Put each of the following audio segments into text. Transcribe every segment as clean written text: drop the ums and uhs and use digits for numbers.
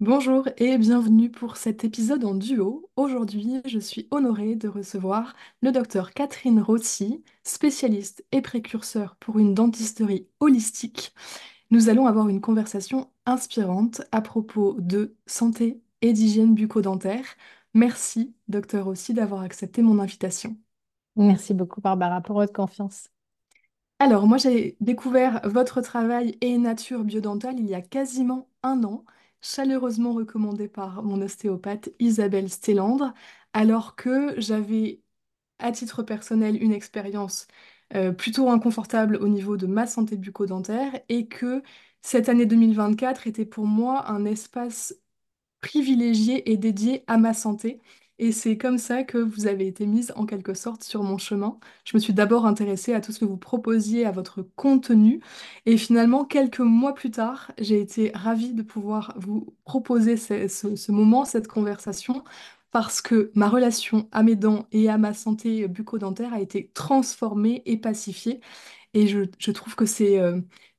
Bonjour et bienvenue pour cet épisode en duo. Aujourd'hui, je suis honorée de recevoir le docteur Catherine Rossi, spécialiste et précurseur pour une dentisterie holistique. Nous allons avoir une conversation inspirante à propos de santé et d'hygiène bucco-dentaire. Merci, docteur Rossi, d'avoir accepté mon invitation. Merci beaucoup, Barbara, pour votre confiance. Alors, moi, j'ai découvert votre travail et Nature Biodentale il y a quasiment un an, chaleureusement recommandé par mon ostéopathe Isabelle Stélandre, alors que j'avais, à titre personnel, une expérience plutôt inconfortable au niveau de ma santé bucco-dentaire et que cette année 2024 était pour moi un espace privilégié et dédié à ma santé. Et c'est comme ça que vous avez été mise en quelque sorte sur mon chemin. Je me suis d'abord intéressée à tout ce que vous proposiez, à votre contenu. Et finalement, quelques mois plus tard, j'ai été ravie de pouvoir vous proposer ce moment, cette conversation, parce que ma relation à mes dents et à ma santé bucco-dentaire a été transformée et pacifiée. Et je trouve que c'est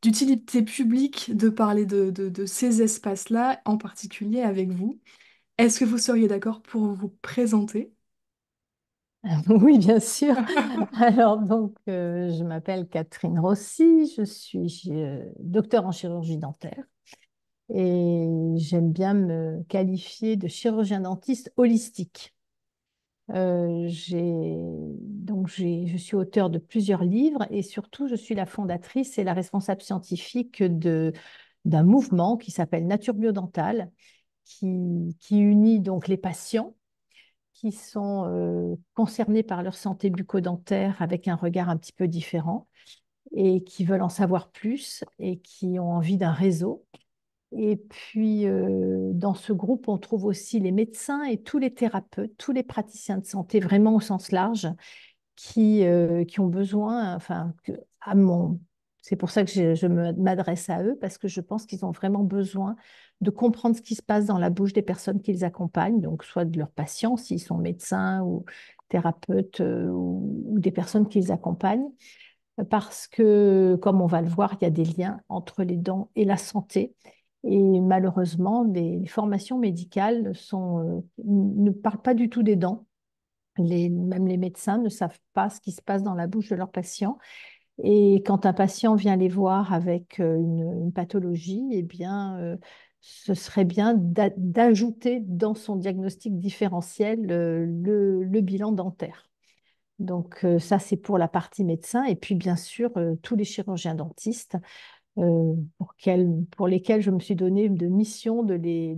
d'utilité publique de parler de ces espaces-là, en particulier avec vous. Est-ce que vous seriez d'accord pour vous présenter? Oui, bien sûr. Alors, je m'appelle Catherine Rossi, je suis docteure en chirurgie dentaire et j'aime bien me qualifier de chirurgien dentiste holistique. Je suis auteure de plusieurs livres et surtout, je suis la fondatrice et la responsable scientifique d'un mouvement qui s'appelle Nature Biodentale, qui unit donc les patients qui sont concernés par leur santé bucco-dentaire avec un regard un petit peu différent et qui veulent en savoir plus et qui ont envie d'un réseau. Et puis, dans ce groupe, on trouve aussi les médecins et tous les thérapeutes, tous les praticiens de santé, vraiment au sens large, qui ont besoin, enfin, à mon, c'est pour ça que m'adresse à eux, parce que je pense qu'ils ont vraiment besoin de comprendre ce qui se passe dans la bouche des personnes qu'ils accompagnent, donc soit de leurs patients, s'ils sont médecins ou thérapeutes, ou des personnes qu'ils accompagnent, parce que, comme on va le voir, il y a des liens entre les dents et la santé. Et malheureusement, les formations médicales ne parlent pas du tout des dents. Même les médecins ne savent pas ce qui se passe dans la bouche de leurs patients. Et quand un patient vient les voir avec une pathologie, eh bien, ce serait bien d'ajouter dans son diagnostic différentiel le bilan dentaire. Donc ça, c'est pour la partie médecin. Et puis, bien sûr, tous les chirurgiens dentistes pour lesquels je me suis donné de mission de les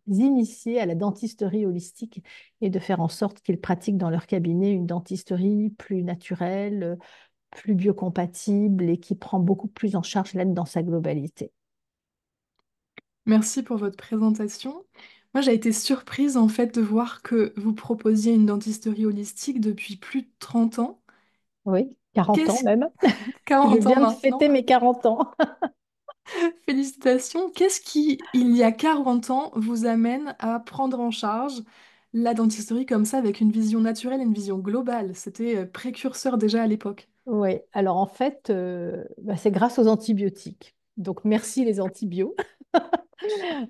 initier à la dentisterie holistique et de faire en sorte qu'ils pratiquent dans leur cabinet une dentisterie plus naturelle, plus biocompatible et qui prend beaucoup plus en charge l'aide dans sa globalité. Merci pour votre présentation. Moi, j'ai été surprise en fait de voir que vous proposiez une dentisterie holistique depuis plus de 30 ans. Oui, 40 ans Qu'est-ce même. Je 40 ans viens de maintenant? fêter mes 40 ans. Félicitations. Qu'est-ce qui, il y a 40 ans, vous amène à prendre en charge la dentisterie comme ça, avec une vision naturelle et une vision globale? C'était précurseur déjà à l'époque. Oui, alors en fait, c'est grâce aux antibiotiques. Donc merci les antibiotiques.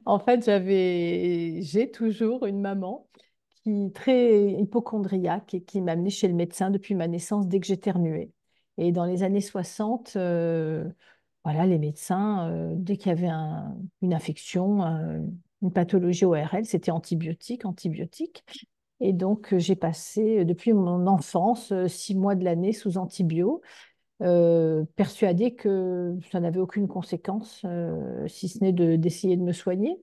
En fait, j'ai toujours une maman qui est très hypocondriaque et qui m'a amenée chez le médecin depuis ma naissance dès que j'éternuais. Et dans les années 60, voilà, les médecins, dès qu'il y avait une infection, une pathologie ORL, c'était antibiotique, antibiotique. Et donc, j'ai passé depuis mon enfance 6 mois de l'année sous antibio, persuadée que ça n'avait aucune conséquence, si ce n'est d'essayer de me soigner.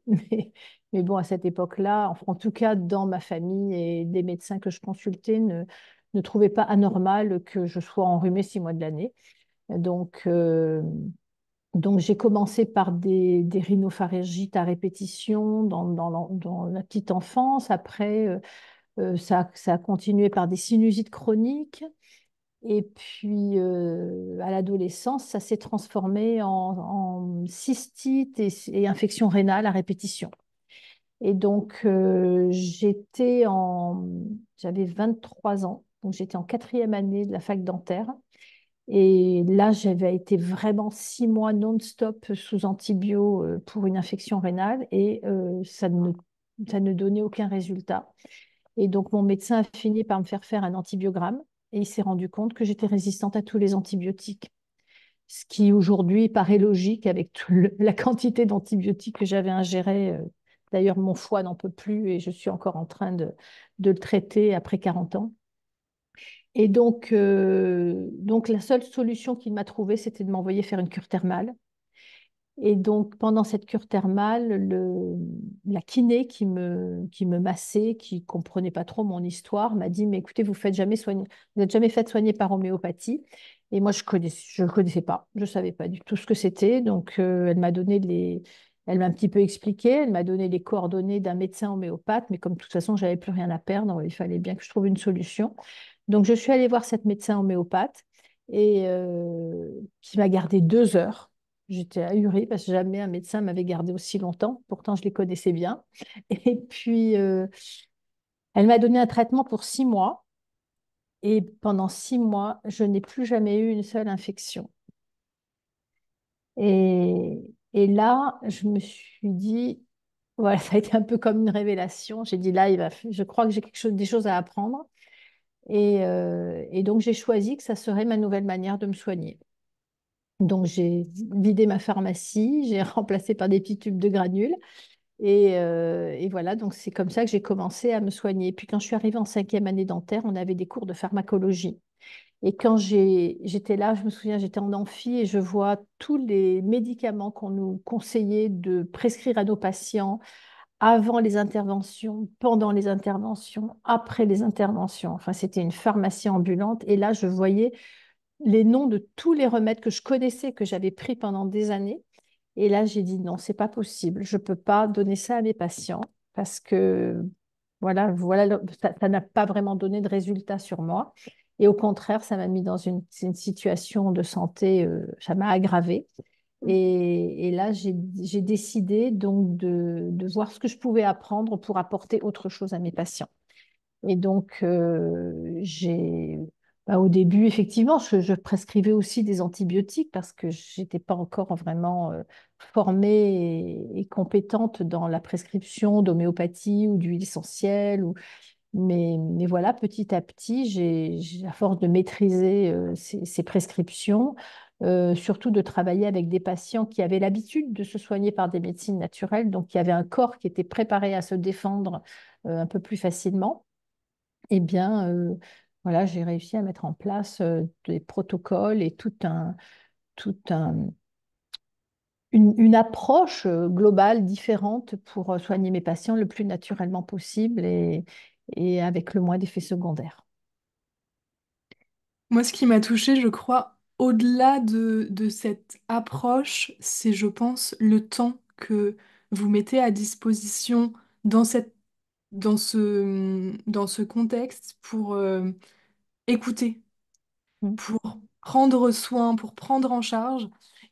Mais bon, à cette époque-là, en tout cas dans ma famille et des médecins que je consultais ne trouvaient pas anormal que je sois enrhumée 6 mois de l'année. Donc, euh, donc j'ai commencé par des rhinopharyngites à répétition dans la petite enfance. Après, ça a continué par des sinusites chroniques. Et puis, à l'adolescence, ça s'est transformé en cystite et infection rénale à répétition. Et donc, j'avais 23 ans, donc j'étais en quatrième année de la fac dentaire. Et là, j'avais été vraiment 6 mois non-stop sous antibio pour une infection rénale et ça ne donnait aucun résultat. Et donc, mon médecin a fini par me faire un antibiogramme et il s'est rendu compte que j'étais résistante à tous les antibiotiques. Ce qui aujourd'hui paraît logique avec la quantité d'antibiotiques que j'avais ingérés. D'ailleurs, mon foie n'en peut plus et je suis encore en train de le traiter après 40 ans. Et donc la seule solution qu'il m'a trouvée, c'était de m'envoyer faire une cure thermale. Et donc, pendant cette cure thermale, la kiné qui me massait, qui comprenait pas trop mon histoire, m'a dit, mais écoutez, vous n'êtes jamais fait soigner par homéopathie. Et moi, je ne connaissais pas, je ne savais pas du tout ce que c'était. Donc, elle m'a un petit peu expliqué, elle m'a donné les coordonnées d'un médecin homéopathe, mais comme de toute façon, j'avais plus rien à perdre, il fallait bien que je trouve une solution. Donc, je suis allée voir cette médecin homéopathe et qui m'a gardé 2 heures. J'étais ahurie parce que jamais un médecin m'avait gardé aussi longtemps. Pourtant, je les connaissais bien. Et puis, elle m'a donné un traitement pour 6 mois. Et pendant 6 mois, je n'ai plus jamais eu une seule infection. Et, et là, je me suis dit, voilà, ça a été un peu comme une révélation. J'ai dit, là, je crois que j'ai des choses à apprendre. Et donc, j'ai choisi que ça serait ma nouvelle manière de me soigner. Donc, j'ai vidé ma pharmacie, j'ai remplacé par des petits tubes de granules. Et voilà, donc c'est comme ça que j'ai commencé à me soigner. Puis quand je suis arrivée en 5e année dentaire, on avait des cours de pharmacologie. Et quand j'étais là, je me souviens, j'étais en amphi et je vois tous les médicaments qu'on nous conseillait de prescrire à nos patients avant les interventions, pendant les interventions, après les interventions. Enfin, c'était une pharmacie ambulante. Et là, je voyais les noms de tous les remèdes que je connaissais, que j'avais pris pendant des années. Et là, j'ai dit non, c'est pas possible. Je peux pas donner ça à mes patients parce que ça n'a pas vraiment donné de résultat sur moi. Et au contraire, ça m'a mis dans une situation de santé, ça m'a aggravé. Et là, j'ai décidé donc de voir ce que je pouvais apprendre pour apporter autre chose à mes patients. Et donc, au début, effectivement, je prescrivais aussi des antibiotiques parce que je n'étais pas encore vraiment formée et compétente dans la prescription d'homéopathie ou d'huile essentielle. Mais voilà, petit à petit, à force de maîtriser ces prescriptions, surtout de travailler avec des patients qui avaient l'habitude de se soigner par des médecines naturelles, donc qui avaient un corps qui était préparé à se défendre un peu plus facilement eh bien, voilà, j'ai réussi à mettre en place des protocoles et tout un, une approche globale différente pour soigner mes patients le plus naturellement possible et avec le moins d'effets secondaires. Moi, ce qui m'a touchée, je crois, au-delà de cette approche, c'est, je pense, le temps que vous mettez à disposition dans dans ce contexte pour écouter, Mm. pour prendre soin, pour prendre en charge.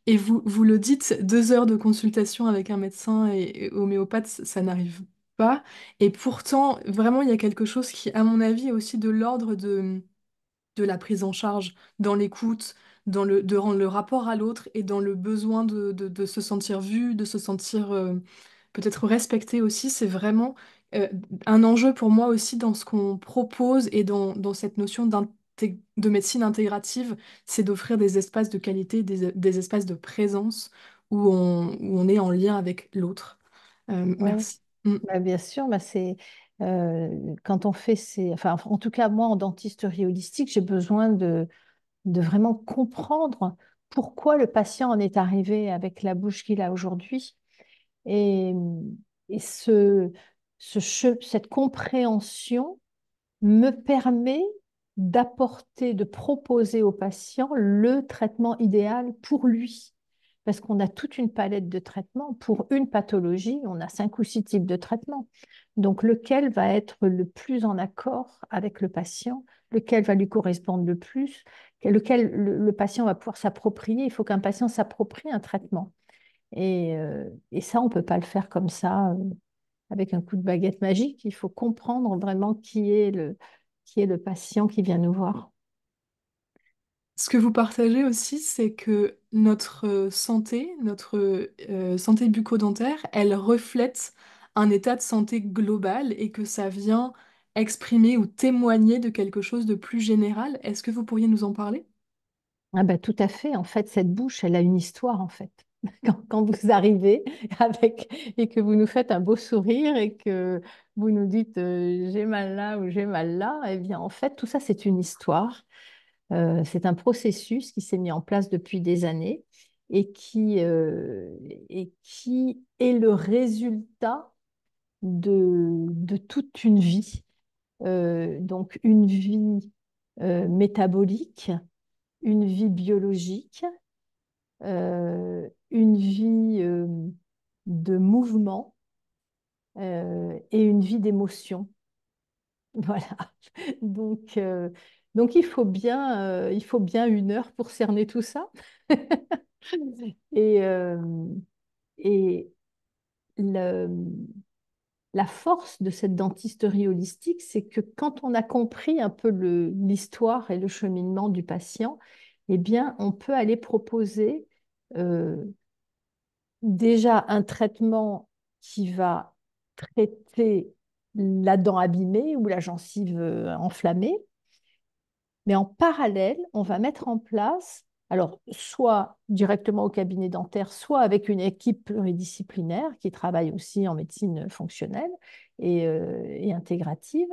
Et vous le dites, 2 heures de consultation avec un médecin et homéopathe, ça n'arrive pas. Et pourtant, vraiment, il y a quelque chose qui, à mon avis, est aussi de l'ordre de la prise en charge, dans l'écoute, de rendre le rapport à l'autre et dans le besoin de se sentir vu, de se sentir peut-être respecté aussi. C'est vraiment euh, un enjeu pour moi aussi dans ce qu'on propose et dans cette notion de médecine intégrative, c'est d'offrir des espaces de qualité, des espaces de présence où on est en lien avec l'autre. Ouais. Merci. Mm. Bah, bien sûr, quand on fait enfin, en tout cas, moi, en dentisterie holistique, j'ai besoin de vraiment comprendre pourquoi le patient en est arrivé avec la bouche qu'il a aujourd'hui. Et, et cette compréhension me permet de proposer au patient le traitement idéal pour lui. Parce qu'on a toute une palette de traitements. Pour une pathologie, on a 5 ou 6 types de traitements. Donc, lequel va être le plus en accord avec le patient, lequel va lui correspondre le plus, lequel le patient va pouvoir s'approprier. Il faut qu'un patient s'approprie un traitement. Et ça, on ne peut pas le faire comme ça, avec un coup de baguette magique. Il faut comprendre vraiment qui est le patient qui vient nous voir. Ce que vous partagez aussi, c'est que notre santé, notre santé bucco-dentaire, elle reflète un état de santé global et que ça vient exprimer ou témoigner de quelque chose de plus général. Est-ce que vous pourriez nous en parler? Ah ben, tout à fait. En fait, cette bouche, elle a une histoire, en fait. Quand vous arrivez et que vous nous faites un beau sourire et que vous nous dites j'ai mal là ou j'ai mal là, eh bien, en fait, tout ça, c'est une histoire. C'est un processus qui s'est mis en place depuis des années et et qui est le résultat de toute une vie. Donc, une vie métabolique, une vie biologique, une vie de mouvement et une vie d'émotion. Voilà. Donc, euh, donc il faut bien 1 heure pour cerner tout ça. Et, et le- la force de cette dentisterie holistique, c'est que quand on a compris un peu l'histoire et le cheminement du patient, eh bien, on peut aller proposer euh, déjà un traitement qui va traiter la dent abîmée ou la gencive enflammée, mais en parallèle, on va mettre en place, alors soit directement au cabinet dentaire, soit avec une équipe pluridisciplinaire qui travaille aussi en médecine fonctionnelle et intégrative,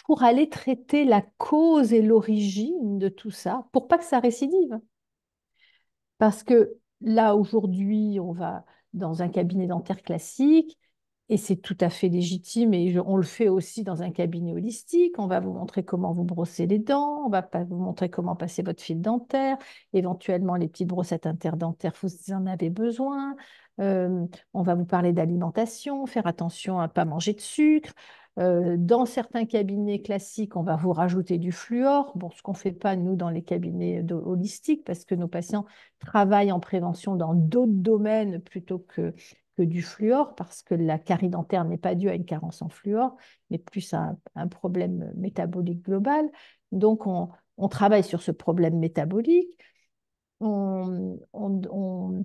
pour aller traiter la cause et l'origine de tout ça, pour pas que ça récidive. Parce que là, aujourd'hui, on va dans un cabinet dentaire classique et c'est tout à fait légitime et on le fait aussi dans un cabinet holistique. On va vous montrer comment vous brosser les dents, on va pas vous montrer comment passer votre fil dentaire, éventuellement les petites brossettes interdentaires, vous en avez besoin. On va vous parler d'alimentation, faire attention à ne pas manger de sucre. Dans certains cabinets classiques, on va vous rajouter du fluor. Bon, ce qu'on ne fait pas, nous, dans les cabinets holistiques, parce que nos patients travaillent en prévention dans d'autres domaines plutôt que du fluor, parce que la carie dentaire n'est pas due à une carence en fluor, mais plus à un problème métabolique global. Donc, on travaille sur ce problème métabolique. On, on- on-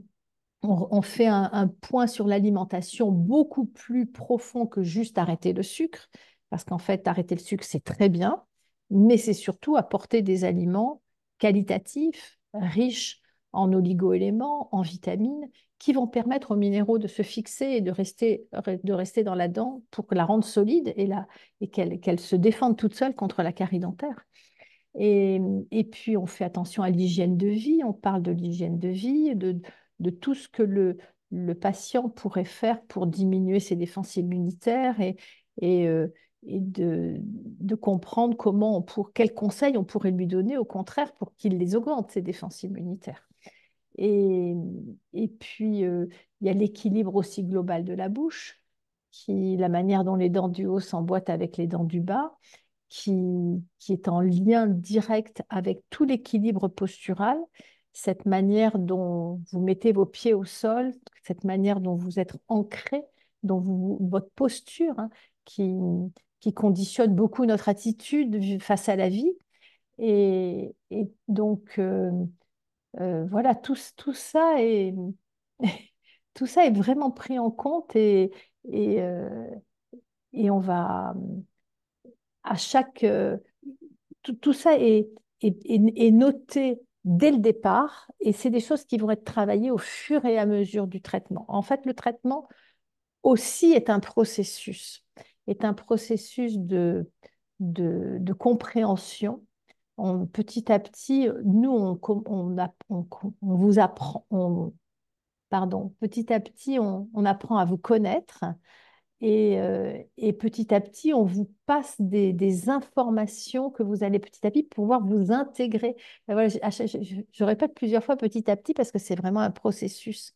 on fait un point sur l'alimentation beaucoup plus profond que juste arrêter le sucre, parce qu'en fait, arrêter le sucre, c'est très bien, mais c'est surtout apporter des aliments qualitatifs, riches en oligo-éléments, en vitamines, qui vont permettre aux minéraux de se fixer et de rester dans la dent pour la rendre solide et qu'elle se défende toute seule contre la carie dentaire. Et, et puis, on fait attention à l'hygiène de vie. On parle de l'hygiène de vie, de tout ce que le patient pourrait faire pour diminuer ses défenses immunitaires et, euh, et de comprendre quels conseils on pourrait lui donner, au contraire, pour qu'il les augmente, ses défenses immunitaires. Et, et puis, il y a l'équilibre aussi global de la bouche, la manière dont les dents du haut s'emboîtent avec les dents du bas qui est en lien direct avec tout l'équilibre postural, cette manière dont vous mettez vos pieds au sol, cette manière dont vous êtes ancré, votre posture, hein, qui, qui conditionne beaucoup notre attitude face à la vie. Et donc, voilà, tout ça tout ça est vraiment pris en compte et, euh, et on va à chaque, tout ça est noté dès le départ et c'est des choses qui vont être travaillées au fur et à mesure du traitement. En fait, le traitement aussi est un processus de compréhension. Petit à petit, nous, on vous apprend, pardon, petit à petit, on apprend à vous connaître et petit à petit, on vous passe des informations que vous allez petit à petit pouvoir vous intégrer. Ben voilà, je répète plusieurs fois petit à petit parce que c'est vraiment un processus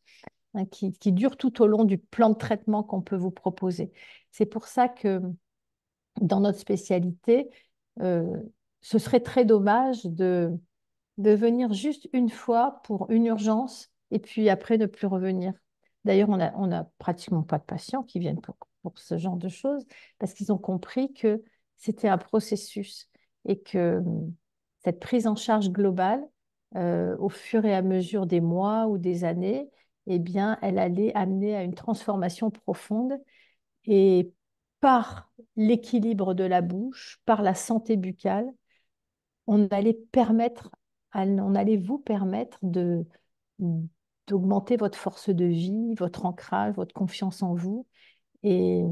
hein, qui dure tout au long du plan de traitement qu'on peut vous proposer. C'est pour ça que dans notre spécialité, euh, ce serait très dommage de venir juste 1 fois pour une urgence et puis après ne plus revenir. D'ailleurs, on a pratiquement pas de patients qui viennent pour ce genre de choses parce qu'ils ont compris que c'était un processus et que cette prise en charge globale, au fur et à mesure des mois ou des années, eh bien, elle allait amener à une transformation profonde et par l'équilibre de la bouche, par la santé buccale, on allait vous permettre d'augmenter votre force de vie, votre ancrage, votre confiance en vous et,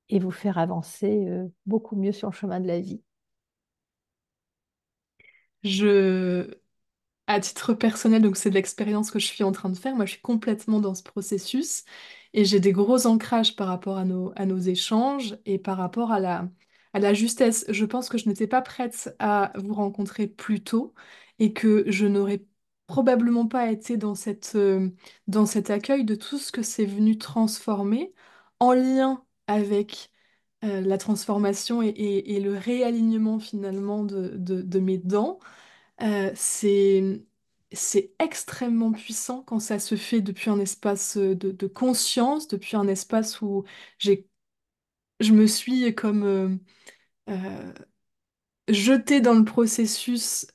et vous faire avancer beaucoup mieux sur le chemin de la vie. Je, À titre personnel, donc c'est de l'expérience que je suis en train de faire. Moi, je suis complètement dans ce processus et j'ai des gros ancrages par rapport à nos échanges et par rapport à la justesse. Je pense que je n'étais pas prête à vous rencontrer plus tôt et que je n'aurais probablement pas été dans cet accueil de tout ce que c'est venu transformer en lien avec la transformation et le réalignement finalement de mes dents. C'est extrêmement puissant quand ça se fait depuis un espace de conscience, depuis un espace où j'ai, je me suis comme euh, jetée dans le processus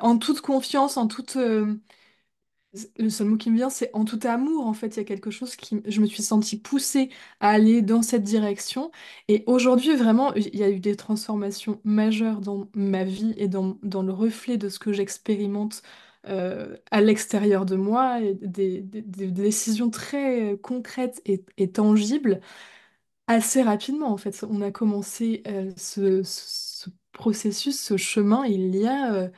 en toute confiance, en toute, le seul mot qui me vient, c'est en tout amour, en fait. Il y a quelque chose qui... Je me suis sentie poussée à aller dans cette direction. Et aujourd'hui, vraiment, il y a eu des transformations majeures dans ma vie et dans le reflet de ce que j'expérimente à l'extérieur de moi, et des décisions très concrètes et tangibles assez rapidement, en fait. On a commencé ce processus, ce chemin, il y a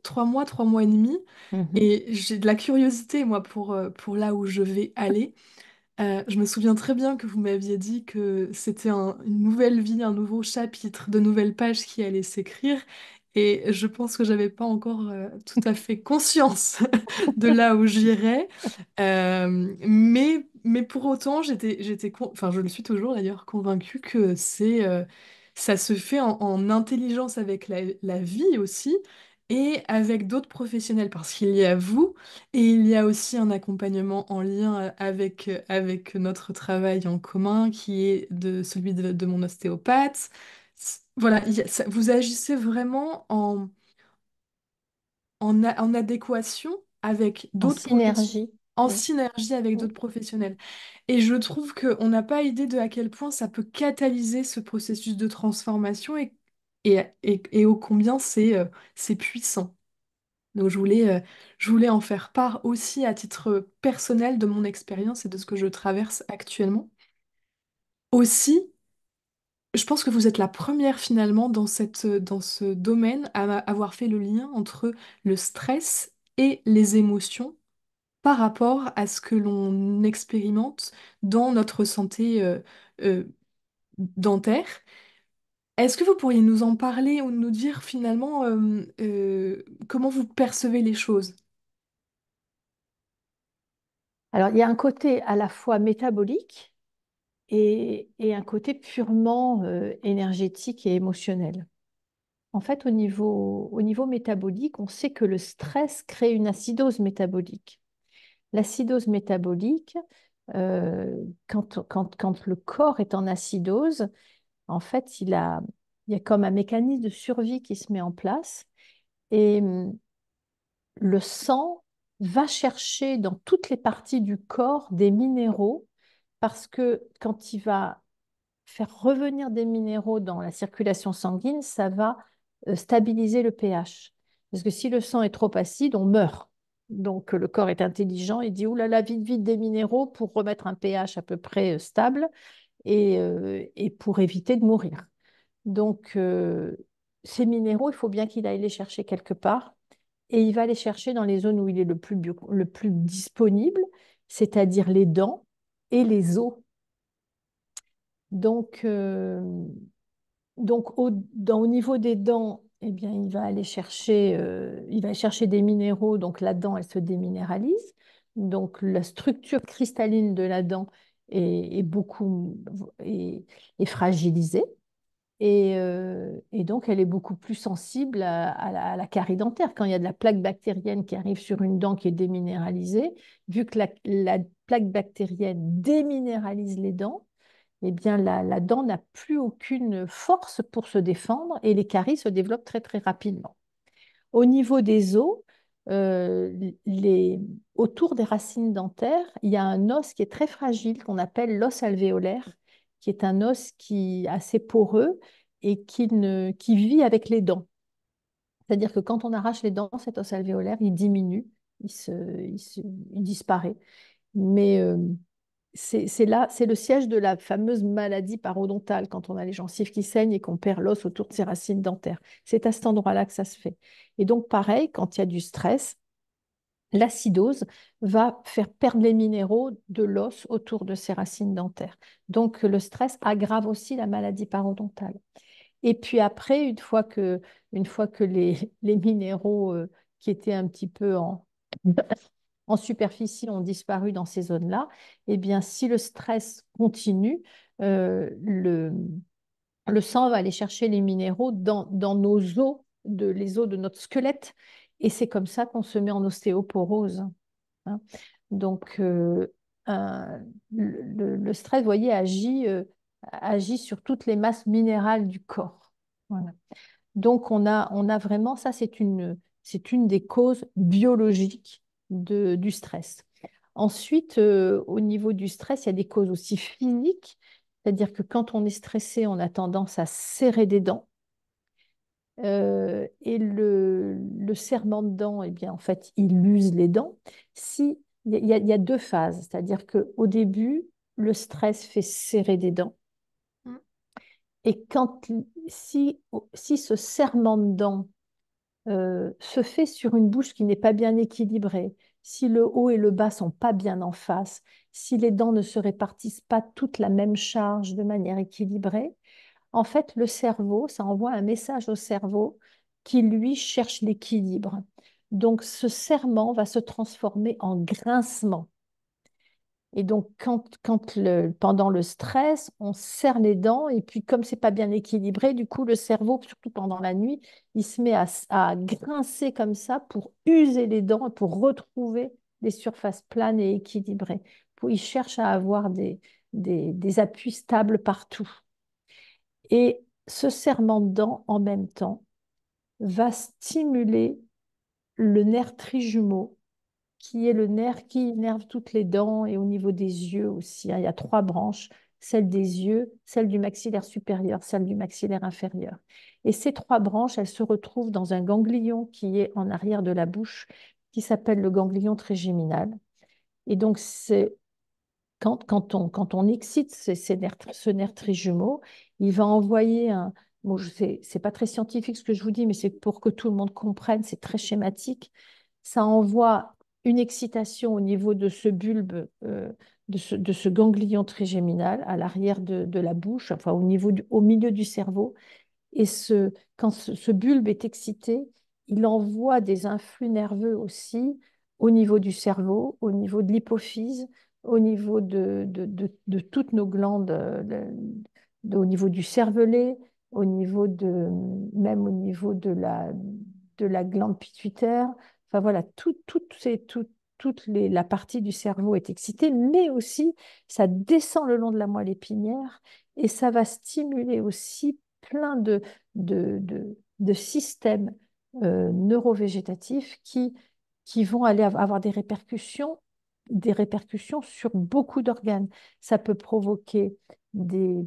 3 mois et demi. Mhm. Et j'ai de la curiosité, moi, pour là où je vais aller. Je me souviens très bien que vous m'aviez dit que c'était une nouvelle vie, un nouveau chapitre, de nouvelles pages qui allaient s'écrire. Et je pense que j'avais pas encore tout à fait conscience de là où j'irais. Mais pour autant, enfin, je le suis toujours d'ailleurs, convaincue que ça se fait en intelligence avec la vie aussi et avec d'autres professionnels, parce qu'il y a vous et il y a aussi un accompagnement en lien avec notre travail en commun qui est celui de mon ostéopathe. Voilà, vous agissez vraiment en adéquation avec En d'autres professionnels, synergie. en Oui. synergie avec Oui. d'autres professionnels. Et je trouve qu'on n'a pas idée de à quel point ça peut catalyser ce processus de transformation et ô combien c'est puissant. Donc je voulais en faire part aussi à titre personnel de mon expérience et de ce que je traverse actuellement. Aussi, je pense que vous êtes la première finalement dans ce domaine à avoir fait le lien entre le stress et les émotions par rapport à ce que l'on expérimente dans notre santé euh, dentaire. Est-ce que vous pourriez nous en parler ou nous dire finalement comment vous percevez les choses? Alors, il y a un côté à la fois métabolique et un côté purement énergétique et émotionnel. En fait, au niveau métabolique, on sait que le stress crée une acidose métabolique. L'acidose métabolique, quand le corps est en acidose, en fait, il y a comme un mécanisme de survie qui se met en place et le sang va chercher dans toutes les parties du corps des minéraux parce que quand il va faire revenir des minéraux dans la circulation sanguine, ça va stabiliser le pH. Parce que si le sang est trop acide, on meurt. Donc le corps est intelligent, il dit, oulala, vite, vite des minéraux pour remettre un pH à peu près stable et pour éviter de mourir. Donc ces minéraux, il faut bien qu'il aille les chercher quelque part et il va les chercher dans les zones où il est le plus disponible, c'est-à-dire les dents et les os. Donc, au niveau des dents, eh bien, il va chercher des minéraux. Donc, la dent, elle se déminéralise. Donc, la structure cristalline de la dent est, est fragilisée. Et donc, elle est beaucoup plus sensible à la carie dentaire. Quand il y a de la plaque bactérienne qui arrive sur une dent qui est déminéralisée, vu que la plaque bactérienne déminéralise les dents, eh bien, la dent n'a plus aucune force pour se défendre et les caries se développent très, très rapidement. Au niveau des os, euh, les, autour des racines dentaires, il y a un os qui est très fragile qu'on appelle l'os alvéolaire, qui est un os qui est assez poreux et qui vit avec les dents. C'est-à-dire que quand on arrache les dents, cet os alvéolaire, il diminue, il disparaît. Mais c'est là, c'est le siège de la fameuse maladie parodontale, quand on a les gencives qui saignent et qu'on perd l'os autour de ses racines dentaires. C'est à cet endroit-là que ça se fait. Et donc, pareil, quand il y a du stress, l'acidose va faire perdre les minéraux de l'os autour de ses racines dentaires. Donc, le stress aggrave aussi la maladie parodontale. Et puis après, une fois que les minéraux qui étaient un petit peu en superficie ont disparu dans ces zones-là, eh bien, si le stress continue, le sang va aller chercher les minéraux dans nos os, les os de notre squelette, et c'est comme ça qu'on se met en ostéoporose, hein. Donc, le stress, vous voyez, agit sur toutes les masses minérales du corps. Voilà. Donc, on a vraiment, ça, c'est une des causes biologiques du stress. Ensuite, au niveau du stress, il y a des causes aussi physiques, c'est-à-dire que quand on est stressé, on a tendance à serrer des dents. Et le serrement de dents, eh bien, en fait, il use les dents. Si, il y a deux phases, c'est-à-dire qu'au début, le stress fait serrer des dents. Mm. Et si ce serrement de dents se fait sur une bouche qui n'est pas bien équilibrée, si le haut et le bas sont pas bien en face, si les dents ne se répartissent pas toute la même charge de manière équilibrée, en fait, le cerveau, ça envoie un message au cerveau qui, lui, cherche l'équilibre. Donc, ce serrement va se transformer en grincement. Et donc, pendant le stress, on serre les dents et puis comme c'est pas bien équilibré, du coup, le cerveau, surtout pendant la nuit, il se met à grincer comme ça pour user les dents et pour retrouver des surfaces planes et équilibrées. Il cherche à avoir des appuis stables partout. Et ce serrement de dents, en même temps, va stimuler le nerf trijumeau qui est le nerf qui innerve toutes les dents et au niveau des yeux aussi, hein. Il y a trois branches, celle des yeux, celle du maxillaire supérieur, celle du maxillaire inférieur. Et ces trois branches, elles se retrouvent dans un ganglion qui est en arrière de la bouche, qui s'appelle le ganglion trigéminal. Et donc, c'est quand on excite ce nerf trijumeau, il va envoyer un... Bon, c'est pas très scientifique ce que je vous dis, mais c'est pour que tout le monde comprenne, c'est très schématique. Ça envoie une excitation au niveau de ce bulbe, de ce ganglion trigéminal à l'arrière de la bouche, enfin au milieu du cerveau. Et quand ce bulbe est excité, il envoie des influx nerveux aussi au niveau du cerveau, au niveau de l'hypophyse, au niveau de toutes nos glandes, au niveau du cervelet, même au niveau de la glande pituitaire. Enfin voilà, la partie du cerveau est excitée, mais aussi ça descend le long de la moelle épinière et ça va stimuler aussi plein de systèmes neurovégétatifs qui vont aller avoir des répercussions sur beaucoup d'organes. Ça peut provoquer des,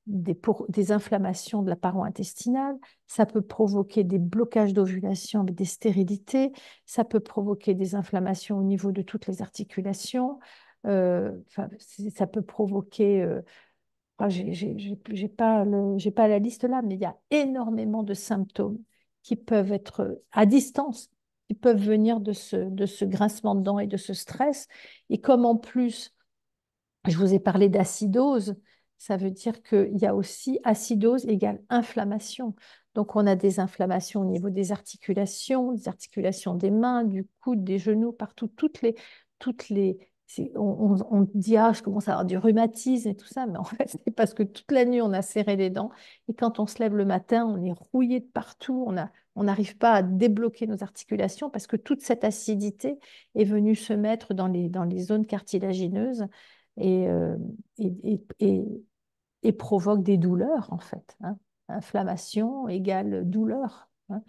des inflammations de la paroi intestinale, ça peut provoquer des blocages d'ovulation avec des stérilités, ça peut provoquer des inflammations au niveau de toutes les articulations, ça peut provoquer j'ai pas la liste là, mais il y a énormément de symptômes qui peuvent être à distance, qui peuvent venir de ce grincement de dents et de ce stress. Et comme en plus, je vous ai parlé d'acidose, ça veut dire qu'il y a aussi acidose égale inflammation. Donc, on a des inflammations au niveau des articulations des mains, du coude, des genoux, partout, toutes les, on dit, ah, je commence à avoir du rhumatisme et tout ça, mais en fait, c'est parce que toute la nuit, on a serré les dents et quand on se lève le matin, on est rouillé de partout, on n'arrive pas à débloquer nos articulations parce que toute cette acidité est venue se mettre dans les zones cartilagineuses et, euh, et, et- et- et provoque des douleurs, en fait, hein. Inflammation égale douleur, hein.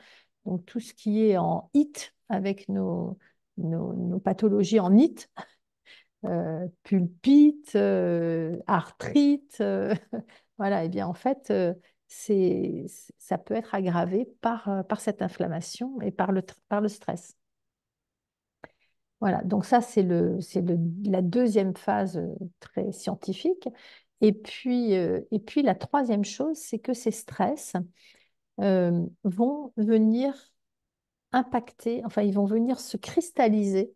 Donc tout ce qui est en IT avec nos pathologies en IT, pulpite, arthrite, voilà, et bien en fait, ça peut être aggravé par cette inflammation et par le stress. Voilà, donc ça, la deuxième phase très scientifique. Et puis la troisième chose, c'est que ces stress vont venir impacter, enfin, ils vont venir se cristalliser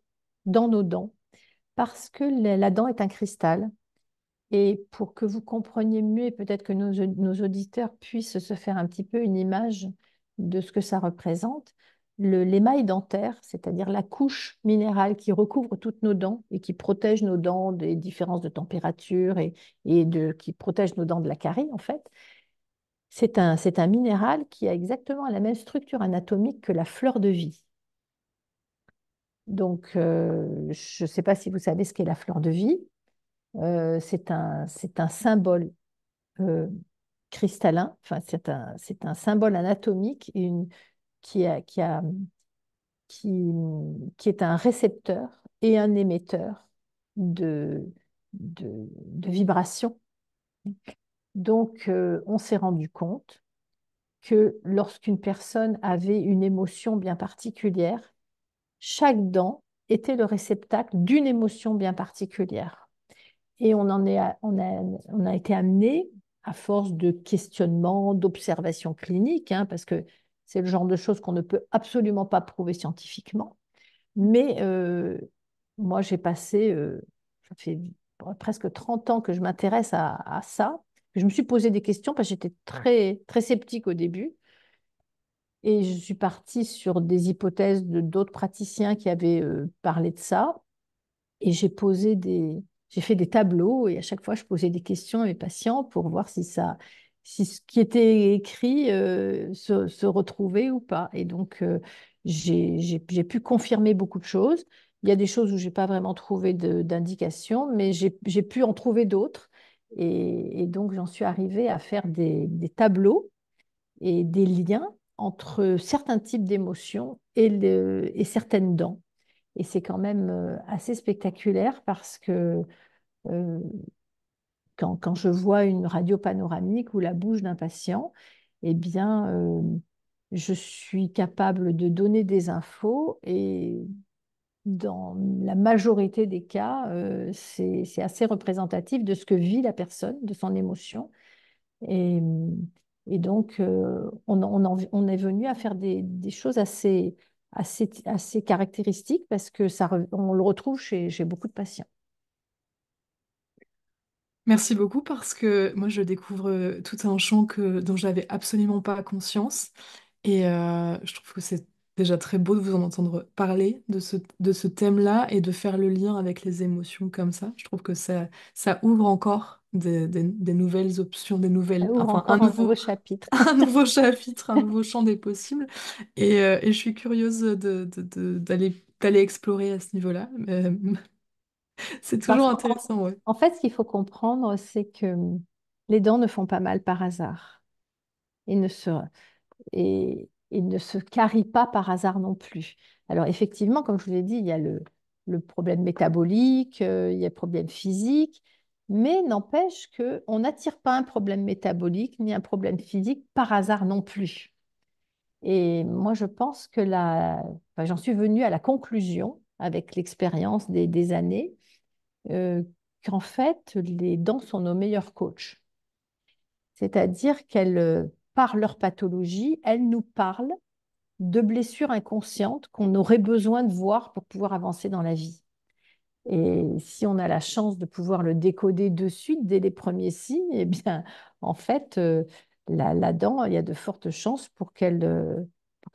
dans nos dents parce que la dent est un cristal. Et pour que vous compreniez mieux et peut-être que nos auditeurs puissent se faire un petit peu une image de ce que ça représente, l'émail dentaire, c'est-à-dire la couche minérale qui recouvre toutes nos dents et qui protège nos dents des différences de température qui protège nos dents de la carie, en fait, c'est un minéral qui a exactement la même structure anatomique que la fleur de vie. Donc, je ne sais pas si vous savez ce qu'est la fleur de vie. C'est un symbole euh, cristallin, enfin, c'est un symbole anatomique qui, a- qui, a- qui, qui est un récepteur et un émetteur de, de vibrations. Donc, on s'est rendu compte que lorsqu'une personne avait une émotion bien particulière, chaque dent était le réceptacle d'une émotion bien particulière. Et on a été amené, à force de questionnement, d'observation clinique, hein, parce que c'est le genre de choses qu'on ne peut absolument pas prouver scientifiquement. Mais moi, ça fait presque 30 ans que je m'intéresse à ça. Je me suis posé des questions parce que j'étais très sceptique au début. Et je suis partie sur des hypothèses de d'autres praticiens qui avaient parlé de ça. Et j'ai fait des tableaux et à chaque fois, je posais des questions à mes patients pour voir si ce qui était écrit se retrouvait ou pas. Et donc, j'ai pu confirmer beaucoup de choses. Il y a des choses où j'ai pas vraiment trouvé d'indication, mais j'ai pu en trouver d'autres. Et donc, j'en suis arrivée à faire des tableaux et des liens entre certains types d'émotions et certaines dents. Et c'est quand même assez spectaculaire parce que euh, quand je vois une radio panoramique ou la bouche d'un patient, eh bien, je suis capable de donner des infos et dans la majorité des cas, c'est assez représentatif de ce que vit la personne, de son émotion. Et, et donc, on est venu à faire des choses assez caractéristiques parce que on le retrouve chez beaucoup de patients. Merci beaucoup parce que moi je découvre tout un champ dont j'avais absolument pas conscience et je trouve que c'est déjà très beau de vous en entendre parler de ce thème-là et de faire le lien avec les émotions comme ça. Je trouve que ça ouvre encore des nouvelles options, Ça ouvre enfin un encore un nouveau chapitre. un nouveau chapitre, un nouveau champ des possibles et je suis curieuse d'aller explorer à ce niveau-là. C'est Parce toujours qu'intéressant, ouais. en fait, ce qu'il faut comprendre, c'est que les dents ne font pas mal par hasard. Ils ne se, et il ne se carie pas par hasard non plus. Alors effectivement, comme je vous l'ai dit, il y a le problème métabolique, il y a le problème physique, mais n'empêche qu'on n'attire pas un problème métabolique ni un problème physique par hasard non plus. Et moi, je pense que enfin, j'en suis venue à la conclusion, avec l'expérience des années, euh, qu'en fait, les dents sont nos meilleurs coachs. C'est-à-dire qu'elles, par leur pathologie, elles nous parlent de blessures inconscientes qu'on aurait besoin de voir pour pouvoir avancer dans la vie. Et si on a la chance de pouvoir le décoder de suite dès les premiers signes, eh bien, en fait, la dent, il y a de fortes chances pour qu'elle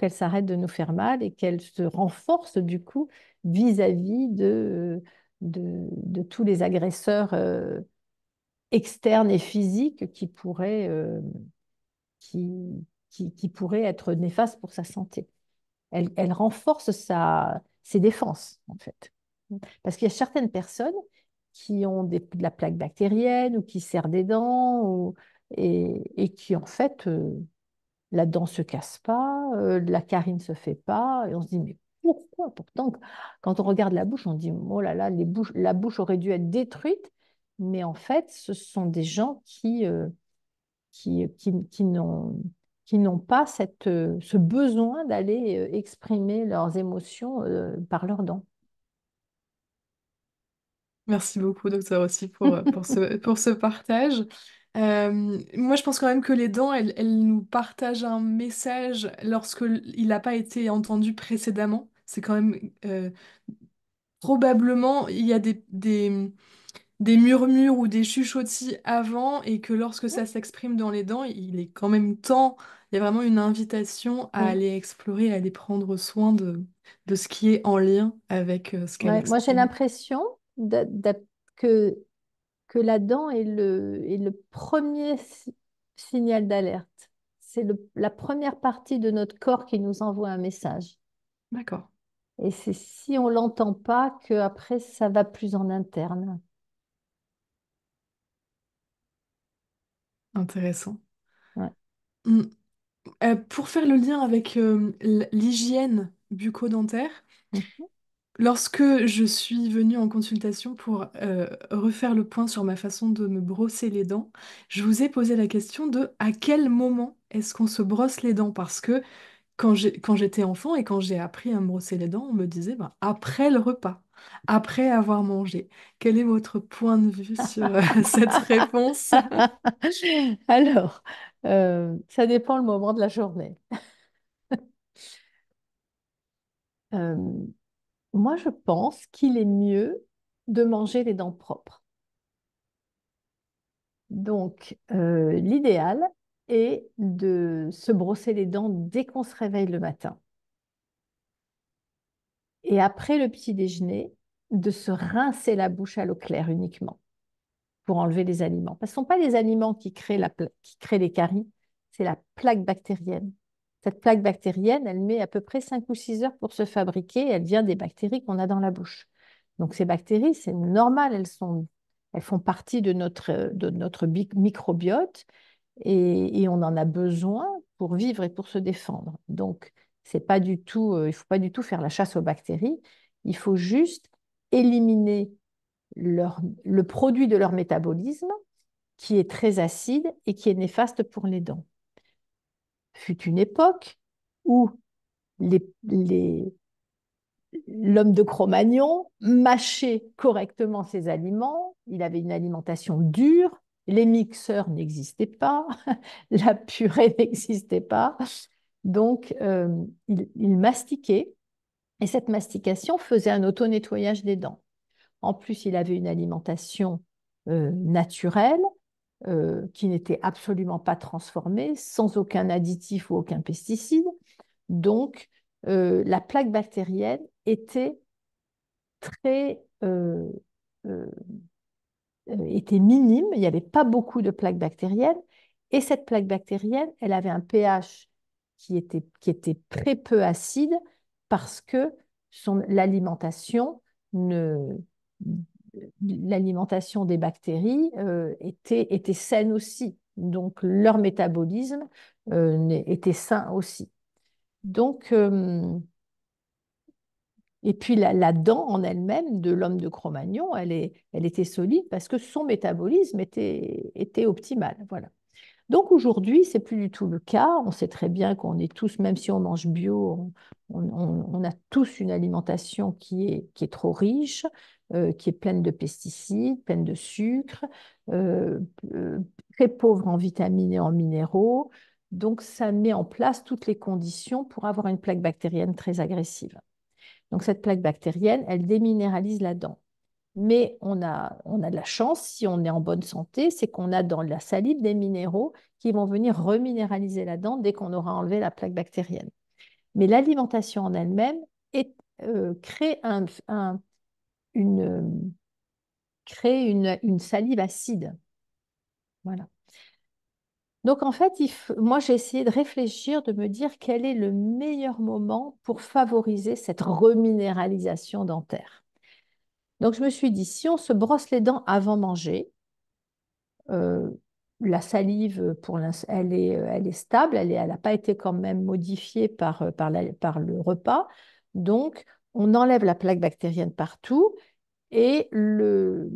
s'arrête de nous faire mal et qu'elle se renforce du coup vis-à-vis de tous les agresseurs externes et physiques qui, qui pourraient être néfastes pour sa santé. Elle renforce ses défenses, en fait. Parce qu'il y a certaines personnes qui ont de la plaque bactérienne ou qui serrent des dents et qui, en fait, la dent se casse pas, la carie ne se fait pas, et on se dit, mais pourquoi? Pourtant, quand on regarde la bouche, on dit, oh là là, la bouche aurait dû être détruite, mais en fait, ce sont des gens qui n'ont pas ce besoin d'aller exprimer leurs émotions par leurs dents. Merci beaucoup, docteur, aussi pour ce partage. Moi, je pense quand même que les dents, elles nous partagent un message lorsque il n'a pas été entendu précédemment. C'est quand même probablement, il y a des murmures ou des chuchotis avant et que lorsque ça s'exprime dans les dents, il est quand même temps, il y a vraiment une invitation à Mm. aller explorer, à aller prendre soin de ce qui est en lien avec ce qu'elle Ouais, moi, j'ai exprime. l'impression que, que la dent est le premier signal d'alerte. C'est la première partie de notre corps qui nous envoie un message. D'accord, Et c'est si on l'entend pas que après ça va plus en interne. intéressant. Ouais. Hmm. Pour faire le lien avec l'hygiène bucco-dentaire, Mhm. lorsque je suis venue en consultation pour refaire le point sur ma façon de me brosser les dents, je vous ai posé la question de à quel moment est-ce qu'on se brosse les dents? Parce que quand j'étais enfant et quand j'ai appris à me brosser les dents, on me disait ben, après le repas, après avoir mangé. Quel est votre point de vue sur cette réponse? Alors, ça dépend le moment de la journée. Euh, Moi, je pense qu'il est mieux de manger les dents propres. Donc, l'idéal est de se brosser les dents dès qu'on se réveille le matin. Et après le petit déjeuner, de se rincer la bouche à l'eau claire uniquement pour enlever les aliments. Parce que ce ne sont pas les aliments qui créent les caries, c'est la plaque bactérienne. Cette plaque bactérienne, elle met à peu près 5 ou 6 heures pour se fabriquer. Elle vient des bactéries qu'on a dans la bouche. Donc ces bactéries, c'est normal, elles font partie de notre microbiote et on en a besoin pour vivre et pour se défendre. Donc, c'est pas du tout, il ne faut pas du tout faire la chasse aux bactéries. Il faut juste éliminer le produit de leur métabolisme qui est très acide et qui est néfaste pour les dents. Fut une époque où l'homme de Cro-Magnon mâchait correctement ses aliments, il avait une alimentation dure, les mixeurs n'existaient pas, la purée n'existait pas, donc il mastiquait et cette mastication faisait un auto-nettoyage des dents. En plus, il avait une alimentation naturelle qui n'était absolument pas transformée, sans aucun additif ou aucun pesticide. Donc, la plaque bactérienne très, euh, euh, était minime. Il n'y avait pas beaucoup de plaques bactériennes. Et cette plaque bactérienne, elle avait un pH qui était très peu acide parce que l'alimentation ne l'alimentation des bactéries était saine aussi. Donc, leur métabolisme était sain aussi. Donc, et puis la dent en elle-même de l'homme de Cro-Magnon, elle était solide parce que son métabolisme était optimal. Voilà. Donc aujourd'hui, c'est plus du tout le cas. On sait très bien qu'on est tous, même si on mange bio, on a tous une alimentation qui est trop riche, qui est pleine de pesticides, pleine de sucre, euh, euh, très pauvre en vitamines et en minéraux. Donc ça met en place toutes les conditions pour avoir une plaque bactérienne très agressive. Donc cette plaque bactérienne, elle déminéralise la dent. Mais on a de la chance, si on est en bonne santé, c'est qu'on a dans la salive des minéraux qui vont venir reminéraliser la dent dès qu'on aura enlevé la plaque bactérienne. Mais l'alimentation en elle-même crée, une, une salive acide. Voilà. Donc en fait, moi j'ai essayé de réfléchir, de me dire quel est le meilleur moment pour favoriser cette reminéralisation dentaire. Donc je me suis dit, si on se brosse les dents avant manger, la salive, elle est stable, elle n'a pas été quand même modifiée par le repas. Donc, on enlève la plaque bactérienne partout et la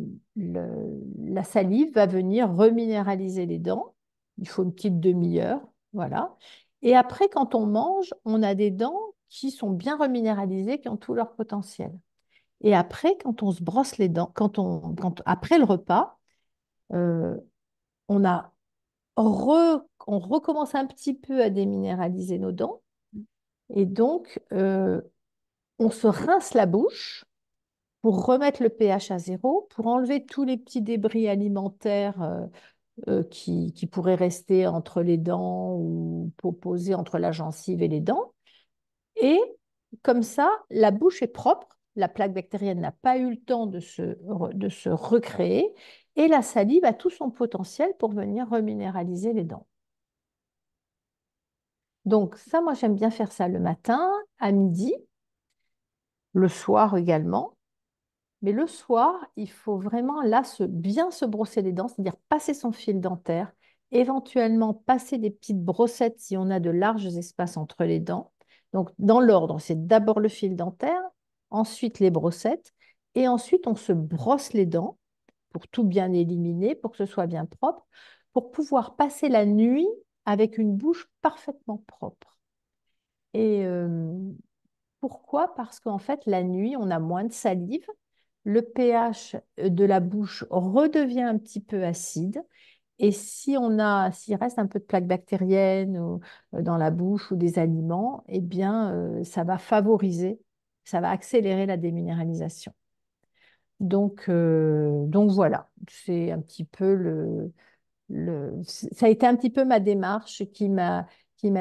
salive va venir reminéraliser les dents. Il faut une petite demi-heure, voilà. Et après, quand on mange, on a des dents qui sont bien reminéralisées, qui ont tout leur potentiel. Et après, quand on se brosse les dents, après le repas, euh, on a on recommence un petit peu à déminéraliser nos dents. Et donc, on se rince la bouche pour remettre le pH à zéro, pour enlever tous les petits débris alimentaires qui pourraient rester entre les dents ou posés entre la gencive et les dents. Et comme ça, la bouche est propre, la plaque bactérienne n'a pas eu le temps de se recréer, et la salive a tout son potentiel pour venir reminéraliser les dents. Donc ça, moi, j'aime bien faire ça le matin, à midi, le soir également. Mais le soir, il faut vraiment là bien se brosser les dents, c'est-à-dire passer son fil dentaire, éventuellement passer des petites brossettes si on a de larges espaces entre les dents. Donc dans l'ordre, c'est d'abord le fil dentaire, ensuite les brossettes, et ensuite on se brosse les dents pour tout bien éliminer, pour que ce soit bien propre, pour pouvoir passer la nuit avec une bouche parfaitement propre. Et pourquoi? Parce qu'en fait, la nuit, on a moins de salive, le pH de la bouche redevient un petit peu acide. Et s'il reste un peu de plaque bactérienne dans la bouche ou des aliments, eh bien, ça va accélérer la déminéralisation. Donc voilà, c'est un petit peu ça a été un petit peu ma démarche qui m'a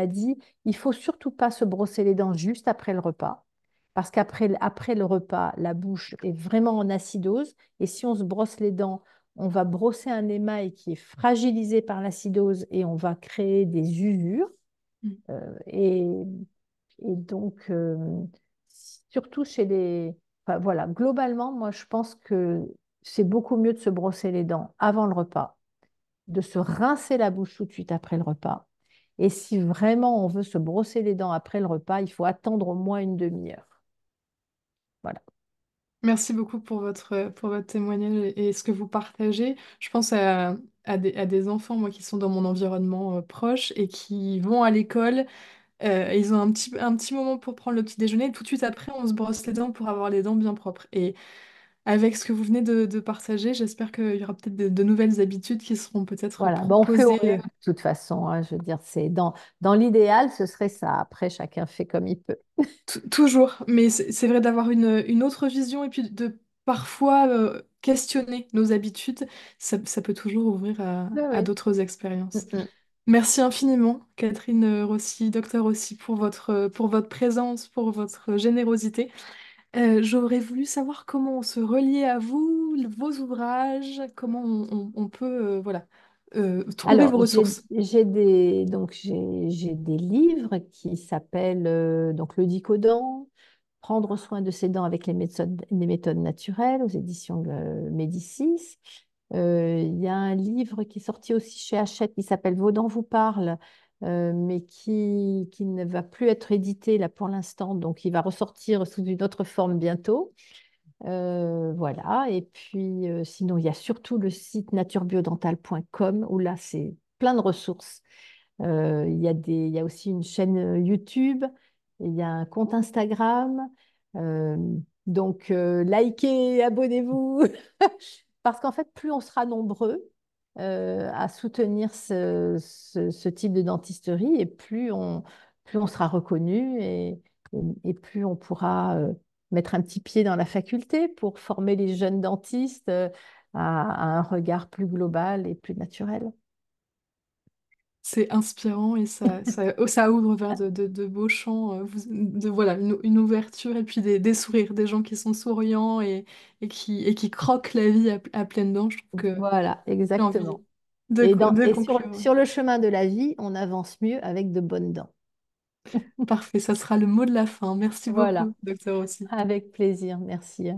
dit, il faut surtout pas se brosser les dents juste après le repas, parce qu'après le repas, la bouche est vraiment en acidose, et si on se brosse les dents, on va brosser un émail qui est fragilisé par l'acidose et on va créer des usures. Mm. Et donc, surtout enfin, voilà, globalement, moi, je pense que c'est beaucoup mieux de se brosser les dents avant le repas, de se rincer la bouche tout de suite après le repas. Et si vraiment on veut se brosser les dents après le repas, il faut attendre au moins une demi-heure. Voilà. Merci beaucoup pour votre témoignage et ce que vous partagez. Je pense à des enfants, moi, qui sont dans mon environnement proche et qui vont à l'école. Ils ont un petit moment pour prendre le petit déjeuner. Et tout de suite après, on se brosse les dents pour avoir les dents bien propres. Et avec ce que vous venez de partager, j'espère qu'il y aura peut-être de nouvelles habitudes qui seront peut-être Voilà. Bon, on fait au proposées mieux, de toute façon, hein. Je veux dire, dans l'idéal, ce serait ça. Après, chacun fait comme il peut. toujours. Mais c'est vrai d'avoir une autre vision et puis de parfois questionner nos habitudes. Ça peut toujours ouvrir Oui, à oui. d'autres expériences. Mm, mm. Merci infiniment, Catherine Rossi, docteur Rossi, pour votre présence, pour votre générosité. J'aurais voulu savoir comment on se reliait à vous, vos ouvrages, comment on peut voilà, trouver Alors, vos ressources. j'ai des livres qui s'appellent donc Le Dicodan, Prendre soin de ses dents avec les méthodes naturelles aux éditions Médicis. Il y a un livre qui est sorti aussi chez Hachette qui s'appelle Vos dents vous parlent, mais qui ne va plus être édité là pour l'instant, donc il va ressortir sous une autre forme bientôt. Voilà, et puis sinon, il y a surtout le site naturebiodental.com où là, c'est plein de ressources. Il y a aussi une chaîne YouTube, il y a un compte Instagram. Euh, donc, likez, abonnez-vous, parce qu'en fait, plus on sera nombreux à soutenir ce type de dentisterie, et plus on sera reconnu et plus on pourra mettre un petit pied dans la faculté pour former les jeunes dentistes à un regard plus global et plus naturel. C'est inspirant et ça ouvre vers de beaux champs, voilà, une ouverture et puis des sourires, des gens qui sont souriants et qui croquent la vie à pleines dents. Je trouve que Voilà, j'ai envie exactement. de Et sur, conclure. sur le chemin de la vie, on avance mieux avec de bonnes dents. Parfait, ça sera le mot de la fin. Merci Voilà, beaucoup, docteur aussi. avec plaisir. Merci.